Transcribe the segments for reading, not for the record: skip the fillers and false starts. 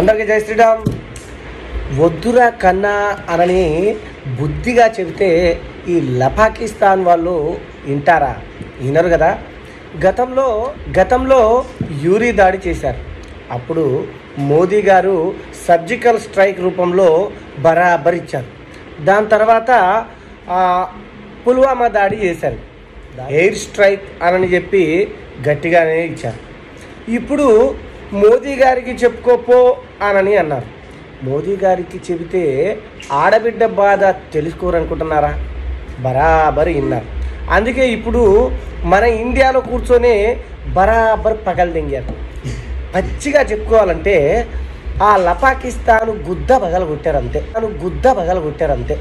అందరికీ జై శ్రీరామ్. వద్దురా కన్నా అనని బుద్ధిగా చెబితే ఈ పాకిస్తాన్ వాళ్ళు వింటారా? వినరు కదా. గతంలో యూరీ దాడి చేశారు. అప్పుడు మోదీ గారు సర్జికల్ స్ట్రైక్ రూపంలో బరాబర్ ఇచ్చారు. దాని తర్వాత పుల్వామా దాడి చేశారు. ఎయిర్ స్ట్రైక్ అని చెప్పి గట్టిగానే ఇచ్చారు. ఇప్పుడు మోదీ గారికి చెప్పుకోపో అని అన్నారు. మోదీ గారికి చెబితే ఆడబిడ్డ బాధ తెలుసుకోరనుకుంటున్నారా? బరాబర్ విన్నారు. అందుకే ఇప్పుడు మన ఇండియాలో కూర్చొని బరాబర్ పగలదింగారు. పచ్చిగా చెప్పుకోవాలంటే ఆ పాకిస్తాన్ గుద్ద పగలగొట్టారంతే.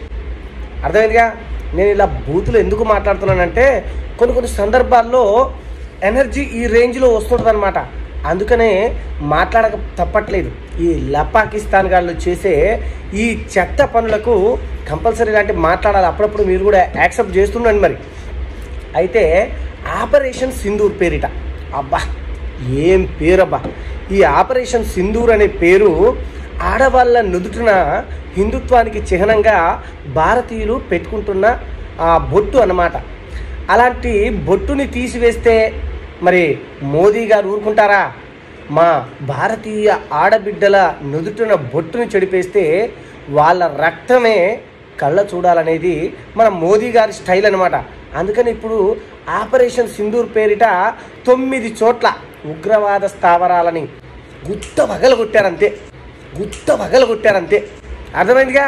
అర్థమైందిగా. నేను ఇలా బూతులు ఎందుకు మాట్లాడుతున్నానంటే కొన్ని సందర్భాల్లో ఎనర్జీ ఈ రేంజ్లో వస్తుంటుంది అనమాట. అందుకనే మాట్లాడక తప్పట్లేదు. ఈ పాకిస్తాన్ వాళ్ళు చేసే ఈ చెత్త పనులకు కంపల్సరీ ఇలాంటి మాట్లాడాలి. అప్పుడప్పుడు మీరు కూడా యాక్సెప్ట్ చేస్తుండండి. మరి అయితే ఆపరేషన్ సింధూర్ పేరిట, అబ్బా ఏం పేరబ్బా! ఈ ఆపరేషన్ సింధూర్ అనే పేరు ఆడవాళ్ళ నుదుటిన హిందుత్వానికి చిహ్నంగా భారతీయులు పెట్టుకుంటున్న బొట్టు అన్నమాట. అలాంటి బొట్టుని తీసివేస్తే మరి మోదీ గారు ఊరుకుంటారా? మా భారతీయ ఆడబిడ్డల నుదుటిన బొట్టుని చెడిపేస్తే వాళ్ళ రక్తమే కళ్ళ చూడాలనేది మన మోదీ గారి స్టైల్ అనమాట. అందుకని ఇప్పుడు ఆపరేషన్ సింధూర్ పేరిట 9 చోట్ల ఉగ్రవాద స్థావరాలని గుత్త పగలగొట్టారంతే. అర్థమైందిగా.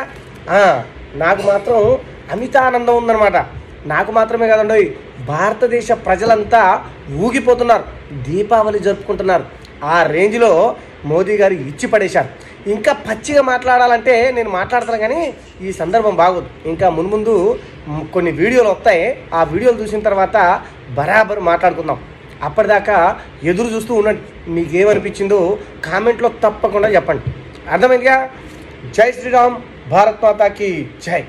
నాకు మాత్రం అమితానందం ఉందన్నమాట. నాకు మాత్రమే కాదండి, భారతదేశ ప్రజలంతా ఊగిపోతున్నారు, దీపావళి జరుపుకుంటున్నారు. ఆ రేంజ్లో మోదీ గారు ఇచ్చి పడేశారు. ఇంకా పచ్చిగా మాట్లాడాలంటే నేను మాట్లాడతాను, కానీ ఈ సందర్భం బాగోదు. ఇంకా మున్ముందు కొన్ని వీడియోలు వస్తాయి. ఆ వీడియోలు చూసిన తర్వాత బరాబర్ మాట్లాడుకుందాం. అప్పటిదాకా ఎదురు చూస్తూ ఉండండి. మీకేమనిపించిందో కామెంట్లో తప్పకుండా చెప్పండి. అర్థమైందిగా. జై శ్రీరామ్. భారత్ మాతాకి జై.